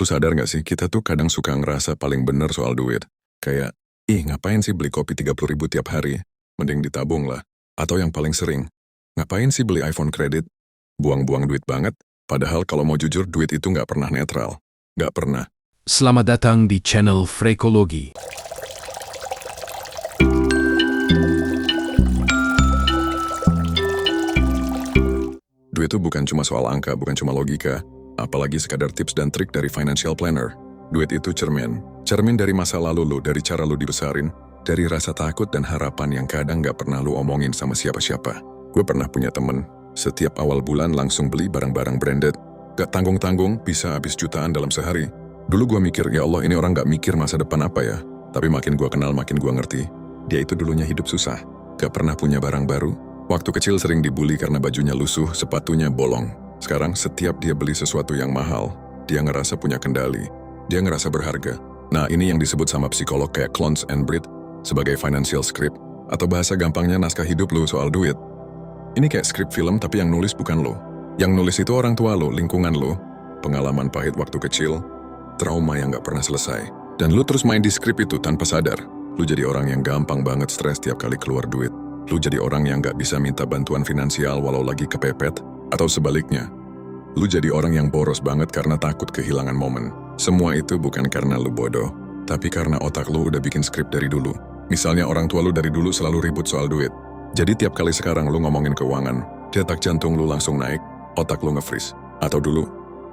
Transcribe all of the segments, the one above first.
Lu sadar gak sih, kita tuh kadang suka ngerasa paling bener soal duit. Kayak, ngapain sih beli kopi 30.000 tiap hari? Mending ditabung lah. Atau yang paling sering, ngapain sih beli iPhone kredit? Buang-buang duit banget. Padahal kalau mau jujur, duit itu gak pernah netral. Gak pernah. Selamat datang di channel Frekologi. Duit itu bukan cuma soal angka, bukan cuma logika. Apalagi sekadar tips dan trik dari financial planner. Duit itu cermin. Cermin dari masa lalu lu, dari cara lu dibesarin, dari rasa takut dan harapan yang kadang gak pernah lu omongin sama siapa-siapa. Gue pernah punya temen, setiap awal bulan langsung beli barang-barang branded. Gak tanggung-tanggung, bisa habis jutaan dalam sehari. Dulu gue mikir, ya Allah, ini orang gak mikir masa depan apa ya? Tapi makin gue kenal, makin gue ngerti. Dia itu dulunya hidup susah, gak pernah punya barang baru. Waktu kecil sering dibully karena bajunya lusuh, sepatunya bolong. Sekarang setiap dia beli sesuatu yang mahal, dia ngerasa punya kendali. Dia ngerasa berharga. Nah, ini yang disebut sama psikolog kayak Clance and Britt sebagai financial script. Atau bahasa gampangnya naskah hidup lu soal duit. Ini kayak skrip film tapi yang nulis bukan lu. Yang nulis itu orang tua lu, lingkungan lu, pengalaman pahit waktu kecil, trauma yang gak pernah selesai. Dan lu terus main di skrip itu tanpa sadar. Lu jadi orang yang gampang banget stres tiap kali keluar duit. Lu jadi orang yang gak bisa minta bantuan finansial walau lagi kepepet, atau sebaliknya. Lu jadi orang yang boros banget karena takut kehilangan momen. Semua itu bukan karena lu bodoh, tapi karena otak lu udah bikin skrip dari dulu. Misalnya orang tua lu dari dulu selalu ribut soal duit. Jadi tiap kali sekarang lu ngomongin keuangan, detak jantung lu langsung naik, otak lu nge-freeze. Atau dulu,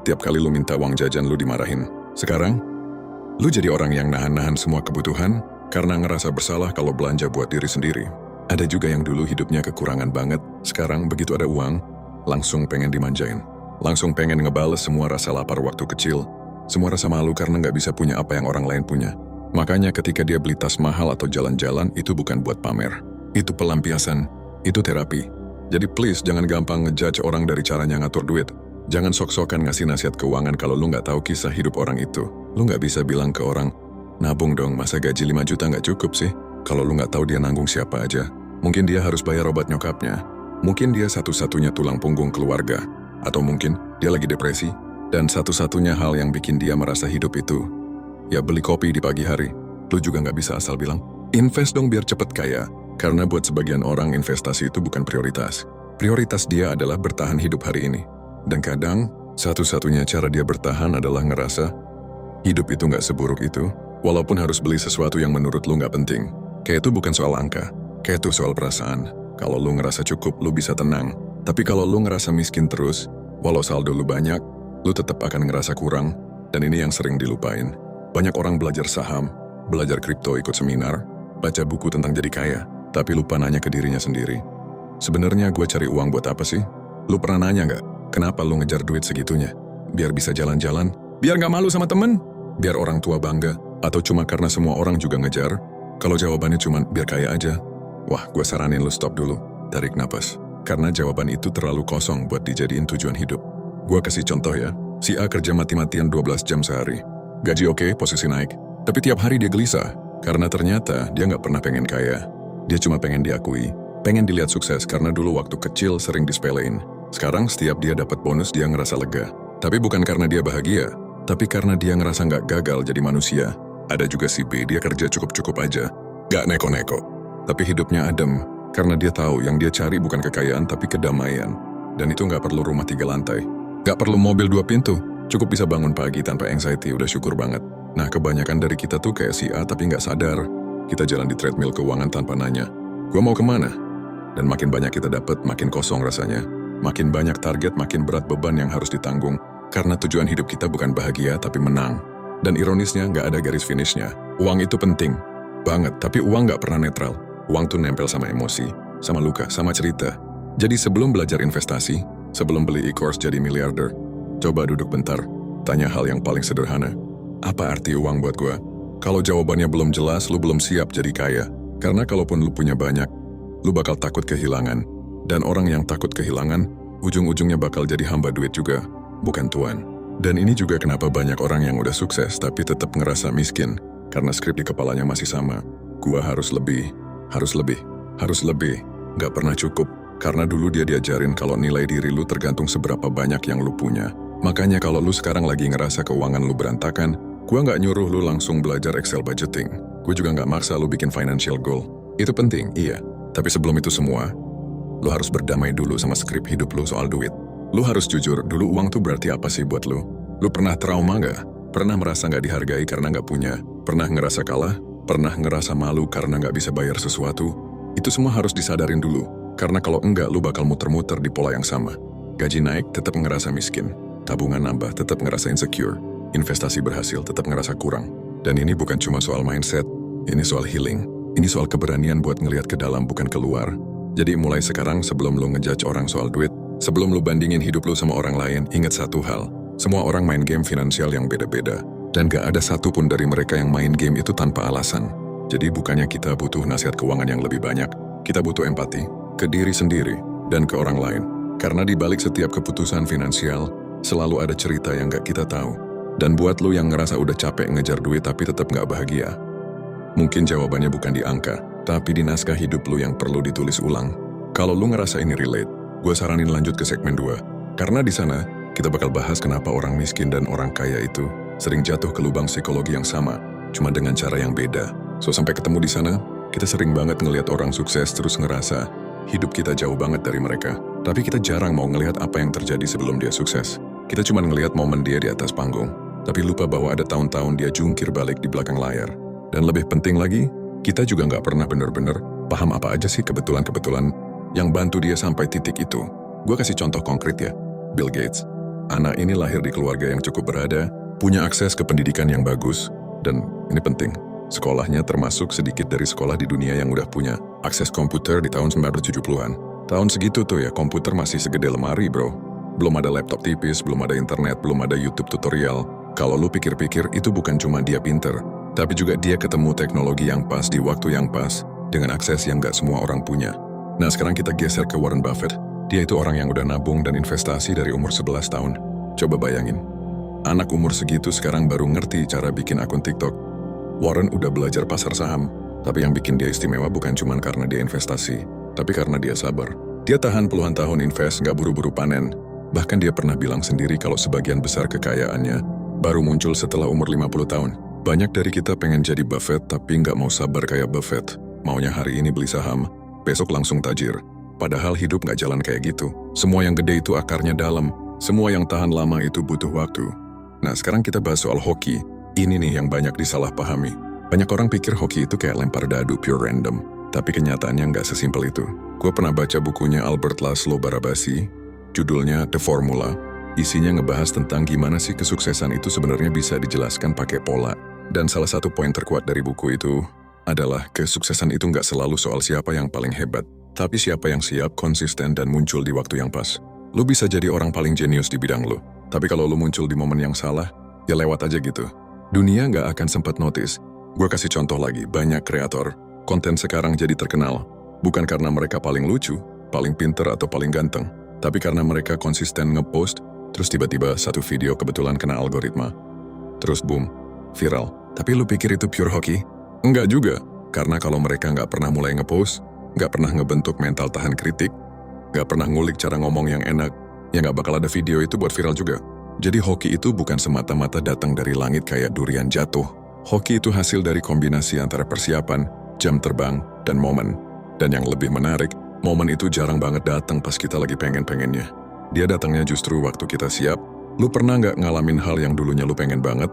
tiap kali lu minta uang jajan lu dimarahin. Sekarang, lu jadi orang yang nahan-nahan semua kebutuhan karena ngerasa bersalah kalau belanja buat diri sendiri. Ada juga yang dulu hidupnya kekurangan banget, sekarang begitu ada uang, langsung pengen dimanjain. Langsung pengen ngebales semua rasa lapar waktu kecil, semua rasa malu karena nggak bisa punya apa yang orang lain punya. Makanya ketika dia beli tas mahal atau jalan-jalan, itu bukan buat pamer. Itu pelampiasan, itu terapi. Jadi please jangan gampang ngejudge orang dari caranya ngatur duit. Jangan sok-sokan ngasih nasihat keuangan kalau lu nggak tahu kisah hidup orang itu. Lu nggak bisa bilang ke orang, nabung dong, masa gaji 5 juta nggak cukup sih? Kalau lu nggak tahu dia nanggung siapa aja. Mungkin dia harus bayar obat nyokapnya. Mungkin dia satu-satunya tulang punggung keluarga. Atau mungkin dia lagi depresi. Dan satu-satunya hal yang bikin dia merasa hidup itu, ya beli kopi di pagi hari. Lu juga nggak bisa asal bilang, invest dong biar cepet kaya. Karena buat sebagian orang investasi itu bukan prioritas. Prioritas dia adalah bertahan hidup hari ini. Dan kadang, satu-satunya cara dia bertahan adalah ngerasa hidup itu nggak seburuk itu, walaupun harus beli sesuatu yang menurut lu nggak penting. Kayak itu bukan soal angka, kayak itu soal perasaan. Kalau lu ngerasa cukup, lu bisa tenang. Tapi kalau lu ngerasa miskin terus, walau saldo lu banyak, lu tetap akan ngerasa kurang. Dan ini yang sering dilupain. Banyak orang belajar saham, belajar kripto, ikut seminar, baca buku tentang jadi kaya, tapi lupa nanya ke dirinya sendiri. Sebenarnya gue cari uang buat apa sih? Lu pernah nanya nggak? Kenapa lu ngejar duit segitunya? Biar bisa jalan-jalan? Biar nggak malu sama temen? Biar orang tua bangga? Atau cuma karena semua orang juga ngejar? Kalau jawabannya cuma biar kaya aja, wah, gue saranin lu stop dulu, tarik napas. Karena jawaban itu terlalu kosong buat dijadiin tujuan hidup. Gue kasih contoh ya, si A kerja mati-matian 12 jam sehari. Gaji oke, posisi naik. Tapi tiap hari dia gelisah, karena ternyata dia nggak pernah pengen kaya. Dia cuma pengen diakui, pengen dilihat sukses karena dulu waktu kecil sering disepelein. Sekarang setiap dia dapat bonus dia ngerasa lega. Tapi bukan karena dia bahagia, tapi karena dia ngerasa nggak gagal jadi manusia. Ada juga si B, dia kerja cukup-cukup aja. Gak neko-neko. Tapi hidupnya adem, karena dia tahu yang dia cari bukan kekayaan tapi kedamaian. Dan itu gak perlu rumah 3 lantai. Gak perlu mobil 2 pintu. Cukup bisa bangun pagi tanpa anxiety, udah syukur banget. Nah, kebanyakan dari kita tuh kayak si A tapi gak sadar. Kita jalan di treadmill keuangan tanpa nanya, gua mau kemana? Dan makin banyak kita dapat, makin kosong rasanya. Makin banyak target, makin berat beban yang harus ditanggung. Karena tujuan hidup kita bukan bahagia tapi menang. Dan ironisnya gak ada garis finishnya. Uang itu penting banget, tapi uang gak pernah netral. Uang tuh nempel sama emosi, sama luka, sama cerita. Jadi sebelum belajar investasi, sebelum beli e-course jadi miliarder, coba duduk bentar, tanya hal yang paling sederhana. Apa arti uang buat gua? Kalau jawabannya belum jelas, lu belum siap jadi kaya. Karena kalaupun lu punya banyak, lu bakal takut kehilangan. Dan orang yang takut kehilangan, ujung-ujungnya bakal jadi hamba duit juga, bukan tuan. Dan ini juga kenapa banyak orang yang udah sukses tapi tetap ngerasa miskin. Karena skrip di kepalanya masih sama. Gua harus lebih, harus lebih, harus lebih. Gak pernah cukup. Karena dulu dia diajarin kalau nilai diri lu tergantung seberapa banyak yang lu punya. Makanya kalau lu sekarang lagi ngerasa keuangan lu berantakan, gua nggak nyuruh lu langsung belajar Excel budgeting. Gue juga nggak maksa lu bikin financial goal. Itu penting, iya. Tapi sebelum itu semua, lu harus berdamai dulu sama skrip hidup lu soal duit. Lu harus jujur, dulu uang tuh berarti apa sih buat lu? Lu pernah trauma nggak? Pernah merasa nggak dihargai karena nggak punya? Pernah ngerasa kalah? Pernah ngerasa malu karena nggak bisa bayar sesuatu? Itu semua harus disadarin dulu. Karena kalau enggak, lu bakal muter-muter di pola yang sama. Gaji naik, tetap ngerasa miskin. Tabungan nambah, tetap ngerasa insecure. Investasi berhasil, tetap ngerasa kurang. Dan ini bukan cuma soal mindset, ini soal healing. Ini soal keberanian buat ngelihat ke dalam, bukan keluar. Jadi mulai sekarang, sebelum lu ngejudge orang soal duit, sebelum lu bandingin hidup lu sama orang lain, ingat satu hal. Semua orang main game finansial yang beda-beda. Dan gak ada satupun dari mereka yang main game itu tanpa alasan. Jadi bukannya kita butuh nasihat keuangan yang lebih banyak, kita butuh empati, ke diri sendiri, dan ke orang lain. Karena di balik setiap keputusan finansial, selalu ada cerita yang gak kita tahu. Dan buat lu yang ngerasa udah capek ngejar duit tapi tetap gak bahagia, mungkin jawabannya bukan di angka, tapi di naskah hidup lu yang perlu ditulis ulang. Kalau lu ngerasa ini relate, gue saranin lanjut ke segmen 2. Karena di sana, kita bakal bahas kenapa orang miskin dan orang kaya itu sering jatuh ke lubang psikologi yang sama, cuma dengan cara yang beda. So, sampai ketemu di sana, kita sering banget ngelihat orang sukses terus ngerasa hidup kita jauh banget dari mereka. Tapi kita jarang mau ngelihat apa yang terjadi sebelum dia sukses. Kita cuma ngelihat momen dia di atas panggung, tapi lupa bahwa ada tahun-tahun dia jungkir balik di belakang layar. Dan lebih penting lagi, kita juga nggak pernah bener-bener paham apa aja sih kebetulan-kebetulan yang bantu dia sampai titik itu. Gue kasih contoh konkret ya, Bill Gates. Anak ini lahir di keluarga yang cukup berada, punya akses ke pendidikan yang bagus, dan ini penting, sekolahnya termasuk sedikit dari sekolah di dunia yang udah punya akses komputer di tahun 1970-an. Tahun segitu tuh ya, komputer masih segede lemari bro. Belum ada laptop tipis, belum ada internet, belum ada YouTube tutorial. Kalau lu pikir-pikir, itu bukan cuma dia pinter, tapi juga dia ketemu teknologi yang pas di waktu yang pas, dengan akses yang gak semua orang punya. Nah sekarang kita geser ke Warren Buffett. Dia itu orang yang udah nabung dan investasi dari umur 11 tahun. Coba bayangin, anak umur segitu sekarang baru ngerti cara bikin akun TikTok. Warren udah belajar pasar saham, tapi yang bikin dia istimewa bukan cuma karena dia investasi, tapi karena dia sabar. Dia tahan puluhan tahun invest, gak buru-buru panen. Bahkan dia pernah bilang sendiri kalau sebagian besar kekayaannya baru muncul setelah umur 50 tahun. Banyak dari kita pengen jadi Buffett tapi nggak mau sabar kayak Buffett. Maunya hari ini beli saham, besok langsung tajir. Padahal hidup nggak jalan kayak gitu. Semua yang gede itu akarnya dalam. Semua yang tahan lama itu butuh waktu. Nah sekarang kita bahas soal hoki. Ini nih yang banyak disalahpahami. Banyak orang pikir hoki itu kayak lempar dadu pure random. Tapi kenyataannya nggak sesimpel itu. Gue pernah baca bukunya Albert Laszlo Barabasi. Judulnya The Formula. Isinya ngebahas tentang gimana sih kesuksesan itu sebenarnya bisa dijelaskan pakai pola. Dan salah satu poin terkuat dari buku itu adalah kesuksesan itu nggak selalu soal siapa yang paling hebat, tapi siapa yang siap, konsisten, dan muncul di waktu yang pas. Lu bisa jadi orang paling jenius di bidang lu, tapi kalau lu muncul di momen yang salah, ya lewat aja gitu. Dunia nggak akan sempat notice. Gue kasih contoh lagi, banyak kreator konten sekarang jadi terkenal, bukan karena mereka paling lucu, paling pinter, atau paling ganteng, tapi karena mereka konsisten ngepost, terus tiba-tiba satu video kebetulan kena algoritma. Terus boom, viral. Tapi lu pikir itu pure hoki? Enggak juga. Karena kalau mereka nggak pernah mulai ngepost, nggak pernah ngebentuk mental tahan kritik, nggak pernah ngulik cara ngomong yang enak, ya nggak bakal ada video itu buat viral juga. Jadi hoki itu bukan semata-mata datang dari langit kayak durian jatuh. Hoki itu hasil dari kombinasi antara persiapan, jam terbang, dan momen. Dan yang lebih menarik, momen itu jarang banget datang pas kita lagi pengen-pengennya. Dia datangnya justru waktu kita siap. Lu pernah nggak ngalamin hal yang dulunya lu pengen banget,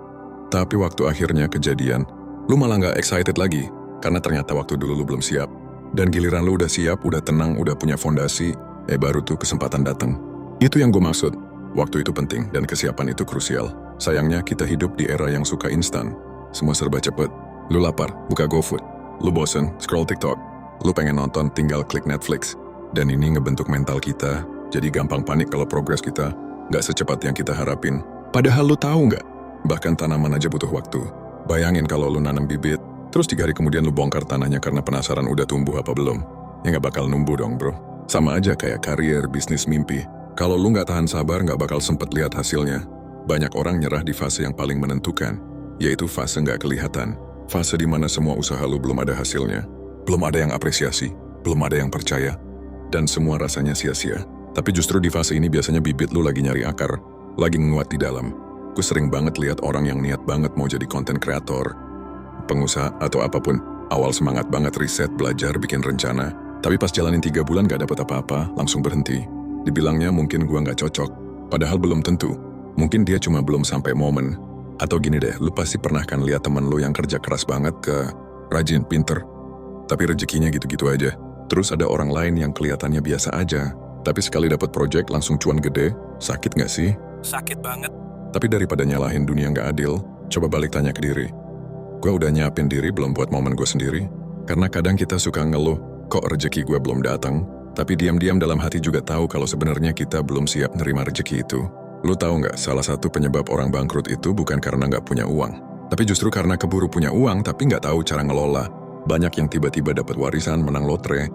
tapi waktu akhirnya kejadian, lu malah nggak excited lagi, karena ternyata waktu dulu lu belum siap. Dan giliran lu udah siap, udah tenang, udah punya fondasi, baru tuh kesempatan datang. Itu yang gue maksud. Waktu itu penting, dan kesiapan itu krusial. Sayangnya kita hidup di era yang suka instan. Semua serba cepet. Lu lapar, buka GoFood. Lu bosen, scroll TikTok. Lu pengen nonton, tinggal klik Netflix. Dan ini ngebentuk mental kita, jadi gampang panik kalau progres kita nggak secepat yang kita harapin. Padahal lu tahu nggak? Bahkan tanaman aja butuh waktu. Bayangin kalau lu nanam bibit, terus 3 hari kemudian lu bongkar tanahnya karena penasaran udah tumbuh apa belum. Ya nggak bakal numbuh dong bro. Sama aja kayak karier, bisnis, mimpi. Kalau lu nggak tahan sabar nggak bakal sempet lihat hasilnya. Banyak orang nyerah di fase yang paling menentukan, yaitu fase nggak kelihatan. Fase di mana semua usaha lu belum ada hasilnya. Belum ada yang apresiasi, belum ada yang percaya. Dan semua rasanya sia-sia. Tapi justru di fase ini biasanya bibit lu lagi nyari akar. lagi nguat di dalam. Gue sering banget lihat orang yang niat banget mau jadi konten kreator, pengusaha atau apapun. Awal semangat banget riset, belajar, bikin rencana. Tapi pas jalanin 3 bulan gak dapet apa-apa, langsung berhenti. Dibilangnya mungkin gue gak cocok. Padahal belum tentu. Mungkin dia cuma belum sampai momen. Atau gini deh, lu pasti pernah kan lihat temen lu yang kerja keras banget rajin, pinter. Tapi rezekinya gitu-gitu aja. Terus ada orang lain yang kelihatannya biasa aja. Tapi sekali dapat project langsung cuan gede. Sakit gak sih? Sakit banget. Tapi daripada nyalahin dunia gak adil, coba balik tanya ke diri. Gue udah nyiapin diri belum buat momen gue sendiri? Karena kadang kita suka ngeluh, kok rezeki gue belum datang? Tapi diam-diam dalam hati juga tahu kalau sebenarnya kita belum siap nerima rezeki itu. Lu tahu nggak, salah satu penyebab orang bangkrut itu bukan karena nggak punya uang. Tapi justru karena keburu punya uang tapi nggak tahu cara ngelola. Banyak yang tiba-tiba dapat warisan, menang lotre,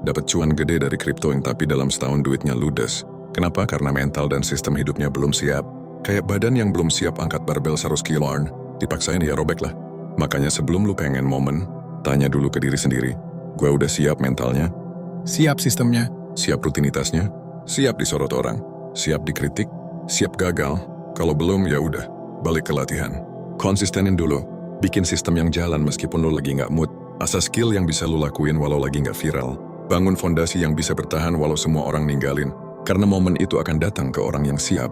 dapat cuan gede dari kripto yang tapi dalam setahun duitnya ludes. Kenapa? Karena mental dan sistem hidupnya belum siap. Kayak badan yang belum siap angkat barbel 100 kiloan, dipaksain ya robek lah. Makanya sebelum lu pengen momen, tanya dulu ke diri sendiri. Gue udah siap mentalnya? Siap sistemnya? Siap rutinitasnya? Siap disorot orang? Siap dikritik? Siap gagal? Kalau belum ya udah, balik ke latihan. Konsistenin dulu, bikin sistem yang jalan meskipun lu lagi nggak mood. Asas skill yang bisa lu lakuin walau lagi nggak viral. Bangun fondasi yang bisa bertahan walau semua orang ninggalin. Karena momen itu akan datang ke orang yang siap,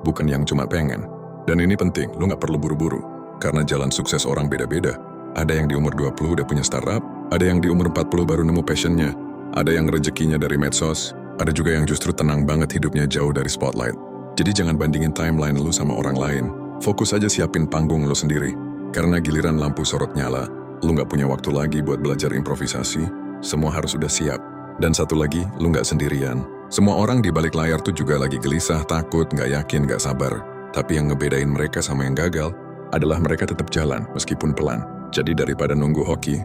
bukan yang cuma pengen. Dan ini penting, lu nggak perlu buru-buru. Karena jalan sukses orang beda-beda. Ada yang di umur 20 udah punya startup, ada yang di umur 40 baru nemu passionnya, ada yang rezekinya dari medsos, ada juga yang justru tenang banget hidupnya jauh dari spotlight. Jadi jangan bandingin timeline lu sama orang lain. Fokus aja siapin panggung lu sendiri. Karena giliran lampu sorot nyala, lu nggak punya waktu lagi buat belajar improvisasi. Semua harus udah siap. Dan satu lagi, lu nggak sendirian. Semua orang di balik layar tuh juga lagi gelisah, takut, nggak yakin, nggak sabar. Tapi yang ngebedain mereka sama yang gagal adalah mereka tetap jalan meskipun pelan. Jadi daripada nunggu hoki,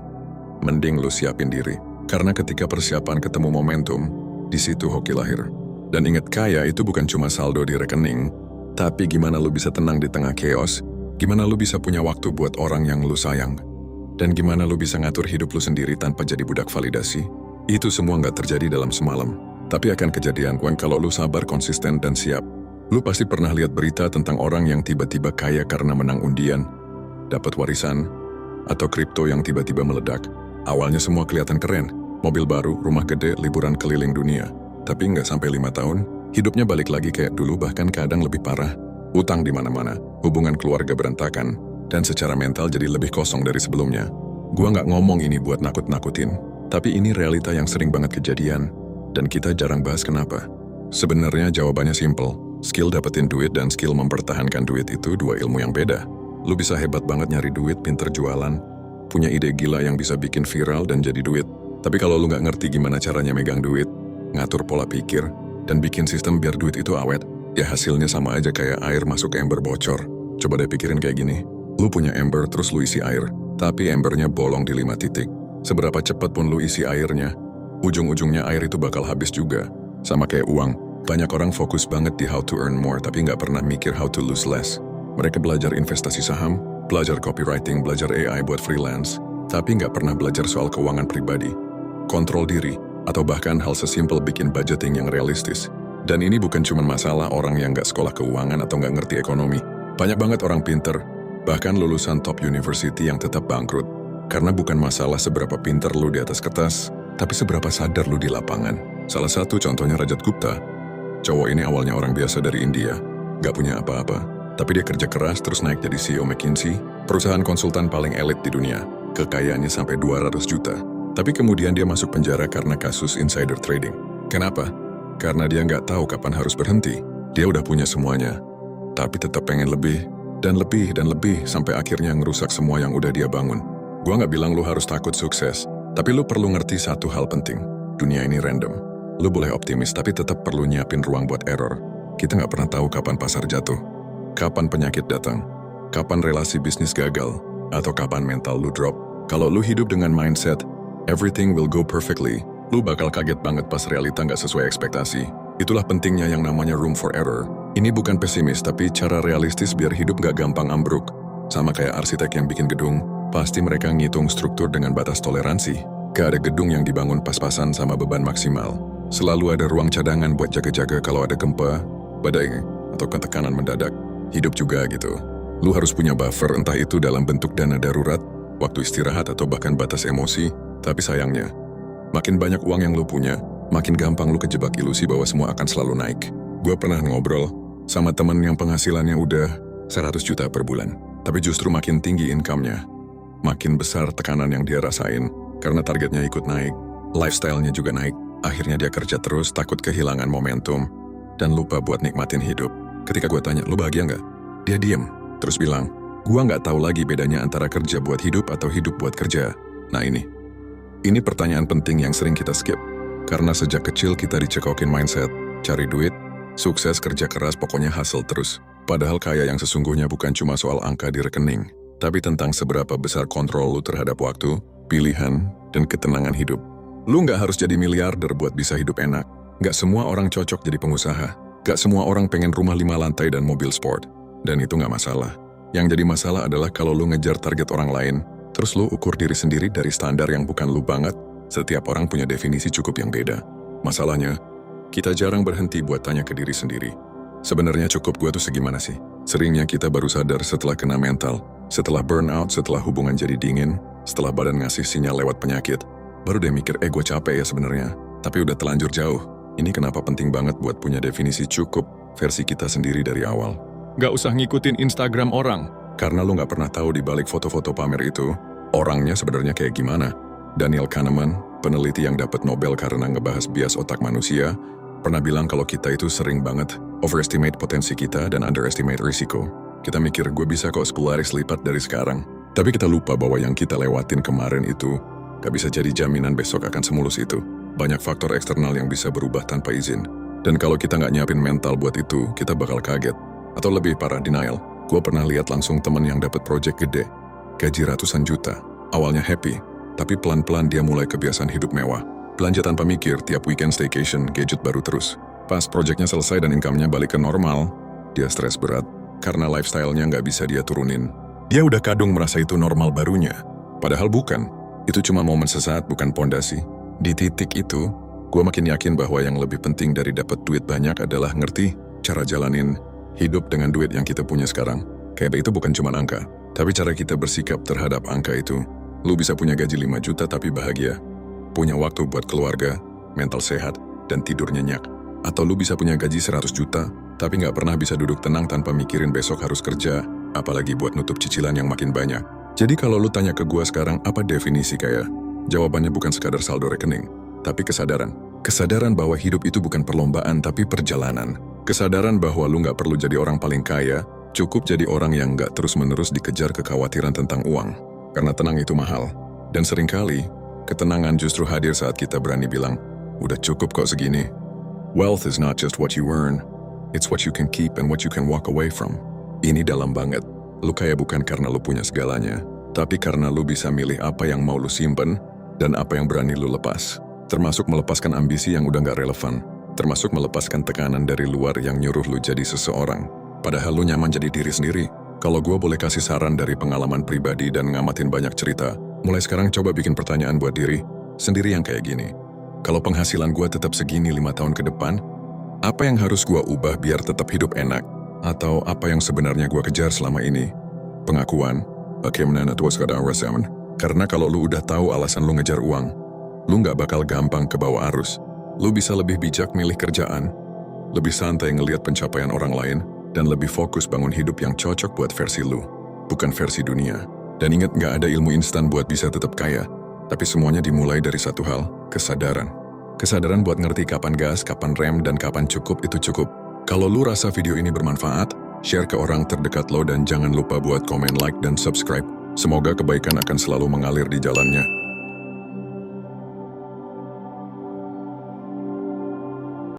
mending lu siapin diri. Karena ketika persiapan ketemu momentum, di situ hoki lahir. Dan ingat, kaya itu bukan cuma saldo di rekening, tapi gimana lu bisa tenang di tengah chaos, gimana lu bisa punya waktu buat orang yang lu sayang, dan gimana lu bisa ngatur hidup lu sendiri tanpa jadi budak validasi. Itu semua nggak terjadi dalam semalam, tapi akan kejadian kalau lu sabar, konsisten, dan siap. Lu pasti pernah lihat berita tentang orang yang tiba-tiba kaya karena menang undian, dapat warisan, atau kripto yang tiba-tiba meledak. Awalnya semua kelihatan keren, mobil baru, rumah gede, liburan keliling dunia. Tapi nggak sampai 5 tahun, hidupnya balik lagi kayak dulu, bahkan kadang lebih parah. Utang di mana-mana, hubungan keluarga berantakan, dan secara mental jadi lebih kosong dari sebelumnya. Gua nggak ngomong ini buat nakut-nakutin, tapi ini realita yang sering banget kejadian, dan kita jarang bahas kenapa. Sebenarnya jawabannya simple. Skill dapetin duit dan skill mempertahankan duit itu dua ilmu yang beda. Lu bisa hebat banget nyari duit, pinter jualan, punya ide gila yang bisa bikin viral dan jadi duit. Tapi kalau lu nggak ngerti gimana caranya megang duit, ngatur pola pikir, dan bikin sistem biar duit itu awet, ya hasilnya sama aja kayak air masuk ke ember bocor. Coba deh pikirin kayak gini. Lu punya ember terus lu isi air, tapi embernya bolong di 5 titik. Seberapa cepat pun lu isi airnya, ujung-ujungnya air itu bakal habis juga. Sama kayak uang. Banyak orang fokus banget di how to earn more tapi nggak pernah mikir how to lose less. Mereka belajar investasi saham, belajar copywriting, belajar AI buat freelance, tapi nggak pernah belajar soal keuangan pribadi, kontrol diri, atau bahkan hal sesimpel bikin budgeting yang realistis. Dan ini bukan cuma masalah orang yang nggak sekolah keuangan atau nggak ngerti ekonomi. Banyak banget orang pinter, bahkan lulusan top university yang tetap bangkrut. Karena bukan masalah seberapa pinter lu di atas kertas, tapi seberapa sadar lu di lapangan. Salah satu contohnya Rajat Gupta. Cowok ini awalnya orang biasa dari India, gak punya apa-apa. Tapi dia kerja keras terus naik jadi CEO McKinsey, perusahaan konsultan paling elit di dunia. Kekayaannya sampai 200 juta. Tapi kemudian dia masuk penjara karena kasus insider trading. Kenapa? Karena dia gak tahu kapan harus berhenti. Dia udah punya semuanya, tapi tetap pengen lebih, dan lebih, dan lebih, sampai akhirnya ngerusak semua yang udah dia bangun. Gua gak bilang lu harus takut sukses, tapi lu perlu ngerti satu hal penting. Dunia ini random. Lu boleh optimis, tapi tetap perlu nyiapin ruang buat error. Kita nggak pernah tahu kapan pasar jatuh, kapan penyakit datang, kapan relasi bisnis gagal, atau kapan mental lu drop. Kalau lu hidup dengan mindset, everything will go perfectly, lu bakal kaget banget pas realita nggak sesuai ekspektasi. Itulah pentingnya yang namanya room for error. Ini bukan pesimis, tapi cara realistis biar hidup nggak gampang ambruk. Sama kayak arsitek yang bikin gedung, pasti mereka ngitung struktur dengan batas toleransi. Gak ada gedung yang dibangun pas-pasan sama beban maksimal. Selalu ada ruang cadangan buat jaga-jaga kalau ada gempa, badai, atau atau ketekanan mendadak. Hidup juga gitu. Lu harus punya buffer, entah itu dalam bentuk dana darurat, waktu istirahat atau bahkan batas emosi. Tapi sayangnya, makin banyak uang yang lu punya, makin gampang lu kejebak ilusi bahwa semua akan selalu naik. Gue pernah ngobrol sama temen yang penghasilannya udah 100 juta per bulan. Tapi justru makin tinggi income-nya, makin besar tekanan yang dia rasain karena targetnya ikut naik, lifestyle-nya juga naik. Akhirnya dia kerja terus, takut kehilangan momentum, dan lupa buat nikmatin hidup. Ketika gue tanya, lu bahagia nggak? Dia diem, terus bilang, gua nggak tahu lagi bedanya antara kerja buat hidup atau hidup buat kerja. Nah ini pertanyaan penting yang sering kita skip. Karena sejak kecil kita dicekokin mindset, cari duit, sukses, kerja keras, pokoknya hustle terus. Padahal kaya yang sesungguhnya bukan cuma soal angka di rekening, tapi tentang seberapa besar kontrol lu terhadap waktu, pilihan, dan ketenangan hidup. Lu nggak harus jadi miliarder buat bisa hidup enak. Nggak semua orang cocok jadi pengusaha. Nggak semua orang pengen rumah 5 lantai dan mobil sport. Dan itu nggak masalah. Yang jadi masalah adalah kalau lu ngejar target orang lain, terus lu ukur diri sendiri dari standar yang bukan lu banget. Setiap orang punya definisi cukup yang beda. Masalahnya, kita jarang berhenti buat tanya ke diri sendiri. Sebenarnya cukup gue tuh segimana sih? Seringnya kita baru sadar setelah kena mental, setelah burnout, setelah hubungan jadi dingin, setelah badan ngasih sinyal lewat penyakit. Baru deh mikir, gue capek ya sebenarnya. Tapi udah telanjur jauh. Ini kenapa penting banget buat punya definisi cukup versi kita sendiri dari awal. Gak usah ngikutin Instagram orang. Karena lu gak pernah tahu di balik foto-foto pamer itu, orangnya sebenarnya kayak gimana. Daniel Kahneman, peneliti yang dapat Nobel karena ngebahas bias otak manusia, pernah bilang kalau kita itu sering banget overestimate potensi kita dan underestimate risiko. Kita mikir gue bisa kok 10 hari lipat dari sekarang. Tapi kita lupa bahwa yang kita lewatin kemarin itu gak bisa jadi jaminan besok akan semulus itu. Banyak faktor eksternal yang bisa berubah tanpa izin. Dan kalau kita gak nyiapin mental buat itu, kita bakal kaget. Atau lebih parah, denial. Gue pernah lihat langsung temen yang dapat project gede, gaji ratusan juta. Awalnya happy, tapi pelan-pelan dia mulai kebiasaan hidup mewah. Belanja tanpa mikir, tiap weekend staycation, gadget baru terus. Pas projectnya selesai dan income-nya balik ke normal, dia stres berat karena lifestyle-nya nggak bisa dia turunin. Dia udah kadung merasa itu normal barunya. Padahal bukan. Itu cuma momen sesaat, bukan pondasi. Di titik itu, gue makin yakin bahwa yang lebih penting dari dapat duit banyak adalah ngerti cara jalanin hidup dengan duit yang kita punya sekarang. Kayak itu bukan cuma angka, tapi cara kita bersikap terhadap angka itu. Lu bisa punya gaji 5 juta tapi bahagia, punya waktu buat keluarga, mental sehat, dan tidur nyenyak. Atau lu bisa punya gaji 100 juta, tapi nggak pernah bisa duduk tenang tanpa mikirin besok harus kerja, apalagi buat nutup cicilan yang makin banyak. Jadi kalau lu tanya ke gua sekarang apa definisi kaya? Jawabannya bukan sekadar saldo rekening, tapi kesadaran. Kesadaran bahwa hidup itu bukan perlombaan tapi perjalanan. Kesadaran bahwa lu nggak perlu jadi orang paling kaya, cukup jadi orang yang nggak terus-menerus dikejar kekhawatiran tentang uang. Karena tenang itu mahal. Dan seringkali, ketenangan justru hadir saat kita berani bilang, udah cukup kok segini. Wealth is not just what you earn, it's what you can keep and what you can walk away from. Ini dalam banget. Lu kaya bukan karena lu punya segalanya, tapi karena lu bisa milih apa yang mau lu simpen dan apa yang berani lu lepas. Termasuk melepaskan ambisi yang udah gak relevan. Termasuk melepaskan tekanan dari luar yang nyuruh lu jadi seseorang. Padahal lu nyaman jadi diri sendiri. Kalau gue boleh kasih saran dari pengalaman pribadi dan ngamatin banyak cerita, mulai sekarang coba bikin pertanyaan buat diri sendiri yang kayak gini. Kalau penghasilan gue tetap segini 5 tahun ke depan, apa yang harus gue ubah biar tetap hidup enak? Atau apa yang sebenarnya gue kejar selama ini? Pengakuan, karena kalau lu udah tahu alasan lu ngejar uang, lu gak bakal gampang ke bawah arus. Lu bisa lebih bijak milih kerjaan, lebih santai ngelihat pencapaian orang lain, dan lebih fokus bangun hidup yang cocok buat versi lu, bukan versi dunia. Dan ingat, gak ada ilmu instan buat bisa tetap kaya, tapi semuanya dimulai dari satu hal, kesadaran. Kesadaran buat ngerti kapan gas, kapan rem, dan kapan cukup itu cukup. Kalau lu rasa video ini bermanfaat, share ke orang terdekat lo dan jangan lupa buat komen, like, dan subscribe. Semoga kebaikan akan selalu mengalir di jalannya.